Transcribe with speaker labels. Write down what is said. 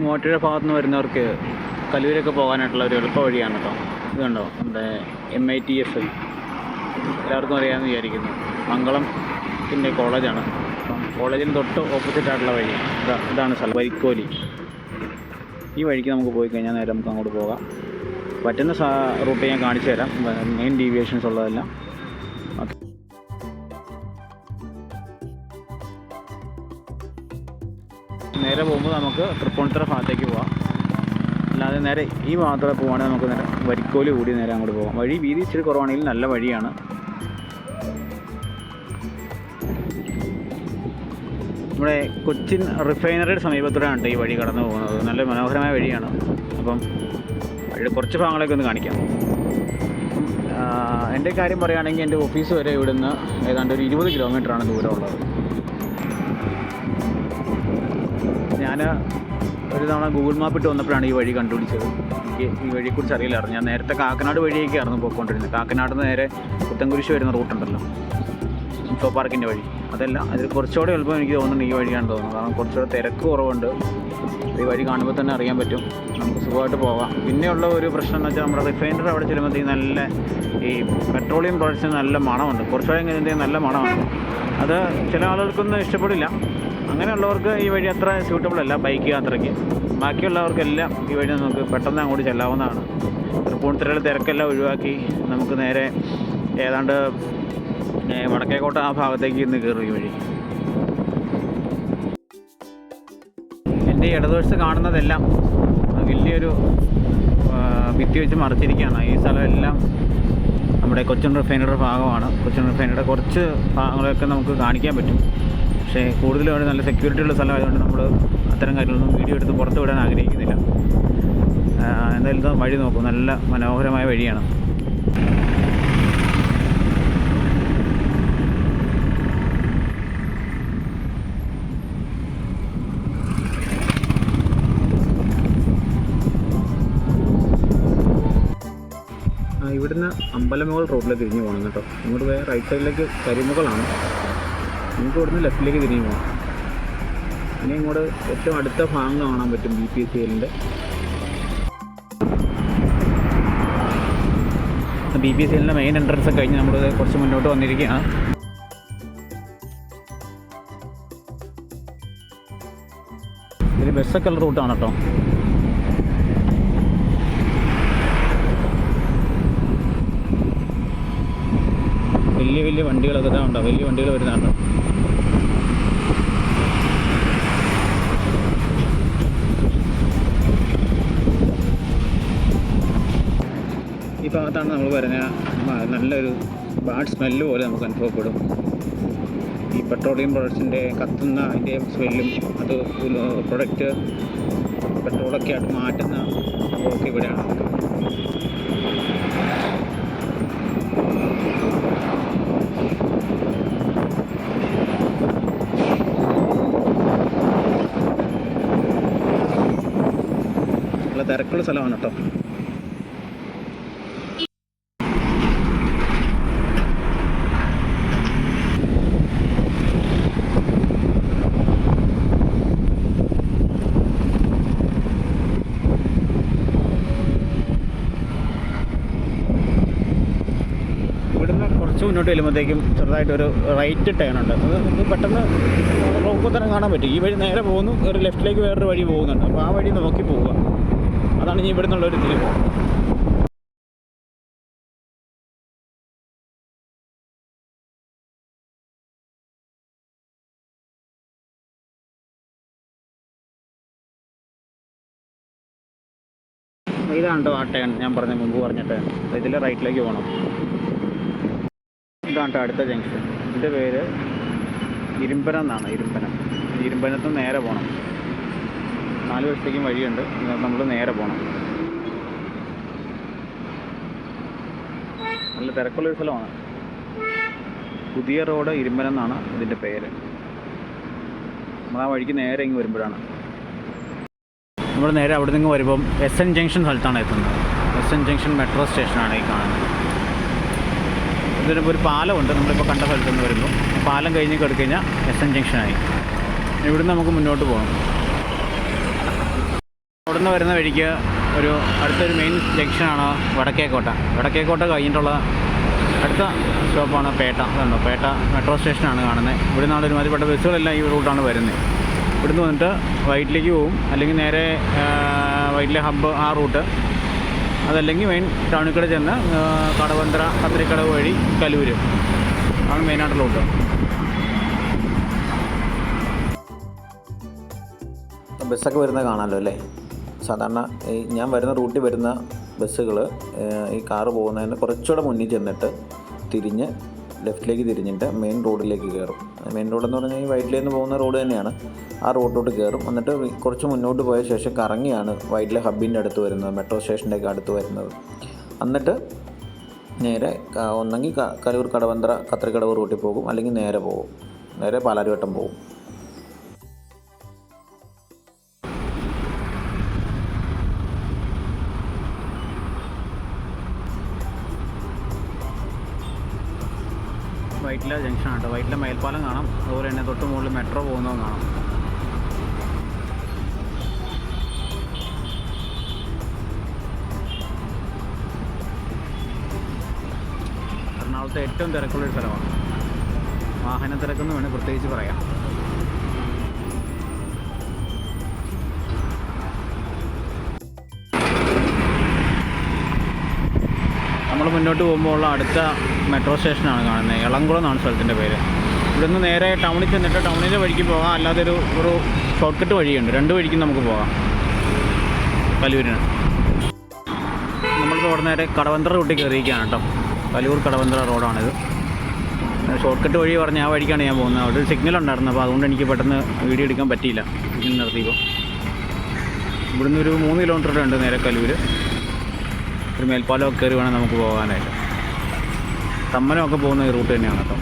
Speaker 1: മൂവാറ്റുപുഴ ഭാഗത്ത് നിന്ന് വരുന്നവർക്ക് കലൂരൊക്കെ പോകാനായിട്ടുള്ള ഒരു എളുപ്പ വഴിയാണ് കേട്ടോ. ഇത് കണ്ടോ, നമ്മുടെ MITS എല്ലാവർക്കും അറിയാമെന്ന് വിചാരിക്കുന്നു. മംഗളത്തിൻ്റെ കോളേജാണ്. അപ്പം കോളേജിന് തൊട്ട് ഓപ്പോസിറ്റ് ആയിട്ടുള്ള വഴി ഇതാണ് സ്ഥലം, വൈക്കോലി. ഈ വഴിക്ക് നമുക്ക് പോയി കഴിഞ്ഞാൽ നേരെ നമുക്ക് അങ്ങോട്ട് പോകാം. പറ്റുന്ന റൂട്ട് ഞാൻ കാണിച്ചു തരാം, മെയിൻ ഡീവിയേഷൻസ് ഉള്ളതെല്ലാം. ഓക്കെ, നേരെ പോകുമ്പോൾ നമുക്ക് തൃപ്പൂണിത്തുറ ഭാഗത്തേക്ക് പോകാം. അല്ലാതെ നേരെ ഈ ഭാഗത്തോടെ പോകുകയാണെങ്കിൽ നമുക്ക് നേരെ വരിക്കോലി കൂടി നേരെ അങ്ങോട്ട് പോകാം. വഴി വീതി ഇച്ചിരി കുറവാണെങ്കിൽ നല്ല വഴിയാണ്. നമ്മുടെ കൊച്ചിൻ റിഫൈനറിയുടെ സമീപത്തൂടെയാണ് ഈ വഴി കടന്നു പോകുന്നത്. നല്ല മനോഹരമായ വഴിയാണ്. അപ്പം കുറച്ച് ഭാഗങ്ങളൊക്കെ ഒന്ന് കാണിക്കാം. എൻ്റെ കാര്യം പറയുകയാണെങ്കിൽ എൻ്റെ ഓഫീസ് വരെ ഇവിടുന്ന് ഏതാണ്ട് ഒരു 20 കിലോമീറ്ററാണ് ദൂരമുള്ളത്. ഞാൻ ഒരു തവണ ഗൂഗിൾ മാപ്പ് ഇട്ട് വന്നപ്പോഴാണ് ഈ വഴി കണ്ടുപിടിച്ചത്. എനിക്ക് ഈ വഴിയെക്കുറിച്ച് അറിയില്ലായിരുന്നു. ഞാൻ നേരത്തെ കാക്കനാട് വഴിയൊക്കെയായിരുന്നു പോയിക്കൊണ്ടിരുന്നത്. കാക്കനാട് നേരെ പുത്തൻകുരിശ് വരുന്ന റൂട്ടുണ്ടല്ലോ, ഇൻഫോ പാർക്കിൻ്റെ വഴി. അതല്ല, അതിൽ കുറച്ചുകൂടെ എളുപ്പം എനിക്ക് തോന്നുന്നുണ്ട് ഈ വഴിയാണെന്ന് തോന്നുന്നു. കാരണം കുറച്ചുകൂടെ തിരക്ക് കുറവുണ്ട്. ഈ വഴി കാണുമ്പോൾ തന്നെ അറിയാൻ പറ്റും, നമുക്ക് സുഖമായിട്ട് പോകാം. പിന്നെയുള്ള ഒരു പ്രശ്നം എന്ന് വെച്ചാൽ നമ്മുടെ റിഫൈനറി അവിടെ ചെല്ലുമ്പോഴത്തേക്ക് നല്ല ഈ പെട്രോളിയം പ്രോഡക്ട്സിന് നല്ല മണമുണ്ട്. കുറച്ചുകൂടെ കഴിഞ്ഞാൽ നല്ല മണമാണ്. അത് ചില ആളുകൾക്കൊന്നും ഇഷ്ടപ്പെടില്ല. അങ്ങനെയുള്ളവർക്ക് ഈ വഴി അത്ര സ്യൂട്ടബിൾ അല്ല ബൈക്ക് യാത്രയ്ക്ക്. ബാക്കിയുള്ളവർക്കെല്ലാം ഈ വഴി നമുക്ക് പെട്ടെന്ന് അങ്ങോട്ട് ചെല്ലാവുന്നതാണ്. തൃപ്പൂണിത്തുറയിലെ തിരക്കെല്ലാം ഒഴിവാക്കി നമുക്ക് നേരെ ഏതാണ്ട് വടക്കേക്കോട്ട ആ ഭാഗത്തേക്ക് ഇന്ന് കയറും ഈ വഴി. എൻ്റെ ഇടതുവശത്ത് കാണുന്നതെല്ലാം വലിയൊരു ഭിത്തി വെച്ച് മറിച്ചിരിക്കുകയാണ്. ഈ സ്ഥലമെല്ലാം നമ്മുടെ കൊച്ചിൻ റിഫൈനറിയുടെ ഭാഗമാണ്. കൊച്ചിൻ റിഫൈനറിയുടെ കുറച്ച് ഭാഗങ്ങളൊക്കെ നമുക്ക് കാണിക്കാൻ പറ്റും. പക്ഷേ കൂടുതലും അവിടെ നല്ല സെക്യൂരിറ്റി ഉള്ള സ്ഥലമായതുകൊണ്ട് നമ്മൾ അത്തരം കാര്യങ്ങളൊന്നും വീഡിയോ എടുത്ത് പുറത്ത് വിടാൻ ആഗ്രഹിക്കുന്നില്ല. എന്തായാലും വഴി നോക്കും, നല്ല മനോഹരമായ വഴിയാണ്. ഇവിടുന്ന് അമ്പലമുകൾ റോഡിലേക്ക് തിരിഞ്ഞ് പോകണം കേട്ടോ. ഇങ്ങോട്ട് പോയാൽ റൈറ്റ് സൈഡിലേക്ക് കരിമുകളാണ്. നമുക്ക് ഇവിടുന്ന് ലെഫ്റ്റിലേക്ക് തിരിഞ്ഞ് പോകാം. ഇനി ഇങ്ങോട്ട് ഏറ്റവും അടുത്ത ഭാഗം കാണാൻ പറ്റും BPCLൻ്റെ. BPCLൻ്റെ മെയിൻ എൻട്രൻസ് കഴിഞ്ഞ് നമ്മൾ കുറച്ച് മുന്നോട്ട് വന്നിരിക്കുകയാണ്. ഇതിൽ ബസ്സൊക്കെ ഉള്ള റൂട്ടാണ് കേട്ടോ. വലിയ വണ്ടികളൊക്കെ തന്നെ ഉണ്ടാവും, വലിയ വണ്ടികൾ വരുന്നുണ്ട്. ഈ ഭാഗത്താണ് നമ്മൾ പറഞ്ഞ നല്ലൊരു ബാഡ് സ്മെല്ല് പോലെ നമുക്ക് അനുഭവപ്പെടും. ഈ പെട്രോളിയം പ്രൊഡക്ട്സിൻ്റെ കത്തുന്ന അതിൻ്റെ സ്മെല്ലും, അത് പ്രൊഡക്റ്റ് പെട്രോളൊക്കെ ആയിട്ട് മാറ്റുന്ന സംഭവമൊക്കെ ഇവിടെയാണ്. തിരക്കുള്ള സ്ഥലമാണ് കേട്ടോ. ഇവിടുന്ന് കുറച്ച് മുന്നോട്ട് ചെല്ലുമ്പോഴത്തേക്കും ചെറുതായിട്ടൊരു റൈറ്റ് ടേൺ ഉണ്ട്. അത് നമുക്ക് പെട്ടെന്ന് റോഡിൽ തന്നെ കാണാൻ പറ്റും. ഈ വഴി നേരെ പോകുന്നു, ഒരു ലെഫ്റ്റിലേക്ക് വേറൊരു വഴി പോകുന്നുണ്ട്. അപ്പോൾ ആ വഴി നോക്കി പോവുക. അതാണ് ഇനി ഇവിടെ നിന്നുള്ളൊരു തിരിവ്. ഇതാണ് കേട്ടോ ആ ടേൺ, ഞാൻ മുമ്പ് പറഞ്ഞ ടേൺ. ഇതിൽ റൈറ്റിലേക്ക് പോകണം. ഇതാണ് കേട്ടോ അടുത്ത ജംഗ്ഷൻ. ഇതിൻ്റെ പേര് ഇരുമ്പനം എന്നാണ്. ഇരുമ്പനത്ത് നേരെ പോകണം. 4 വശത്തേക്കും വഴിയുണ്ട്. നമ്മൾ നേരെ പോകണം. നല്ല തിരക്കുള്ളൊരു സ്ഥലമാണ്. പുതിയ റോഡ് ഇരുമ്പനം എന്നാണ് ഇതിൻ്റെ പേര്. നമ്മൾ ആ വഴിക്ക് നേരെ ഇങ്ങ് വരുമ്പോഴാണ് നമ്മൾ നേരെ അവിടെ നിന്ന് വരുമ്പം SN ജംഗ്ഷൻ സ്ഥലത്താണ് എത്തുന്നത്. SN ജംഗ്ഷൻ മെട്രോ സ്റ്റേഷനാണ് ഈ കാണുന്നത്. ഇതിനിപ്പോൾ ഒരു പാലമുണ്ട്. നമ്മളിപ്പോൾ കണ്ട സ്ഥലത്ത് നിന്ന് വരുമ്പോൾ പാലം കഴിഞ്ഞ് കിടക്കഴിഞ്ഞാൽ SN ജംഗ്ഷനായി. ഇവിടുന്ന് നമുക്ക് മുന്നോട്ട് പോകണം. അവിടെ നിന്ന് വരുന്ന വഴിക്ക് അടുത്തൊരു മെയിൻ ജംഗ്ഷനാണ് വടക്കേക്കോട്ട കഴിഞ്ഞിട്ടുള്ള അടുത്ത സ്റ്റോപ്പാണ് പേട്ട. അതുണ്ടോ, പേട്ട മെട്രോ സ്റ്റേഷനാണ് കാണുന്നത്. ഇവിടെ നിന്നാണ് ഒരുമാതിരിപ്പെട്ട ബസ്സുകളെല്ലാം ഈ റൂട്ടാണ് വരുന്നത്. ഇവിടുന്ന് വന്നിട്ട് വൈറ്റിലേക്ക് പോവും, അല്ലെങ്കിൽ നേരെ വൈറ്റിലെ ഹബ്ബ് ആ റൂട്ട്, അതല്ലെങ്കിൽ മെയിൻ ടൗണിൽ കൂടെ ചെന്ന് കടവന്ത്ര കത്തിരിക്കടവ് വഴി കലൂർ ആണ് മെയിനായിട്ടുള്ള റൂട്ട്. ബസ്സൊക്കെ വരുന്നത് കാണാമല്ലോ അല്ലേ. സാധാരണ ഞാൻ വരുന്ന റൂട്ടിൽ വരുന്ന ബസ്സുകൾ ഈ കാറ് പോകുന്നതിന് കുറച്ചുകൂടെ മുന്നിൽ ചെന്നിട്ട് തിരിഞ്ഞ് ലെഫ്റ്റിലേക്ക് തിരിഞ്ഞിട്ട് മെയിൻ റോഡിലേക്ക് കയറും. മെയിൻ റോഡെന്ന് പറഞ്ഞാൽ ഈ വൈറ്റിലയിൽ നിന്ന് പോകുന്ന റോഡ് തന്നെയാണ്. ആ റോഡിലോട്ട് കയറും. എന്നിട്ട് കുറച്ച് മുന്നോട്ട് പോയ ശേഷം കറങ്ങിയാണ് വൈറ്റിലെ ഹബ്ബിൻ്റെ അടുത്ത് വരുന്നത്, മെട്രോ സ്റ്റേഷൻ്റെയൊക്കെ അടുത്ത് വരുന്നത്. എന്നിട്ട് നേരെ ഒന്നെങ്കിൽ കലൂർ കടവന്ത്ര കത്തിരിക്കടവ് റൂട്ടിൽ പോകും, അല്ലെങ്കിൽ നേരെ പാലാരിവട്ടം പോകും. വൈറ്റില ജംഗ്ഷനാണ് കേട്ടോ. വൈറ്റില മേൽപ്പാലം കാണാം, അതുപോലെ തന്നെ തൊട്ട് മുകളിൽ മെട്രോ പോകുന്നതും കാണാം. എറണാകുളത്തെ ഏറ്റവും തിരക്കുള്ളൊരു സ്ഥലമാണ്. വാഹന തിരക്കെന്ന് വേണമെങ്കിൽ പ്രത്യേകിച്ച് പറയാം. നമ്മൾ മുന്നോട്ട് പോകുമ്പോൾ ഉള്ള അടുത്ത മെട്രോ സ്റ്റേഷനാണ് കാണുന്നത്. എളംകുളം എന്നാണ് സ്ഥലത്തിൻ്റെ പേര്. ഇവിടുന്ന് നേരെ ടൗണിൽ ചെന്നിട്ട് ടൗണിൻ്റെ വഴിക്ക് പോകാം, അല്ലാതെ ഒരു ഷോർട്ട് കട്ട് വഴിയുണ്ട്. 2 വഴിക്കും നമുക്ക് പോകാം കലൂരിന്. നമ്മളിപ്പോൾ അവിടെ നേരെ കടവന്ത്ര റൂട്ടിൽ കയറിയിരിക്കുകയാണ് കേട്ടോ. കലൂർ കടവന്ത്ര റോഡാണിത്. ഷോർട്ട് കട്ട് വഴി പറഞ്ഞ ആ വഴിക്കാണ് ഞാൻ പോകുന്നത്. അവിടെ ഒരു സിഗ്നൽ ഉണ്ടായിരുന്നു, അപ്പോൾ അതുകൊണ്ട് എനിക്ക് പെട്ടെന്ന് വീഡിയോ എടുക്കാൻ പറ്റിയില്ല. സിഗ്നൽ നിർത്തിയപ്പോൾ ഇവിടുന്ന് ഒരു 3 കിലോമീറ്റർ ഉണ്ട് നേരെ കലൂർ. ഒരു മേൽപ്പാലമൊക്കെ കയറി വേണം നമുക്ക് പോകാനായിട്ട്. തമ്മനമൊക്കെ പോകുന്ന ഈ റൂട്ട് തന്നെയാണ് കേട്ടോ.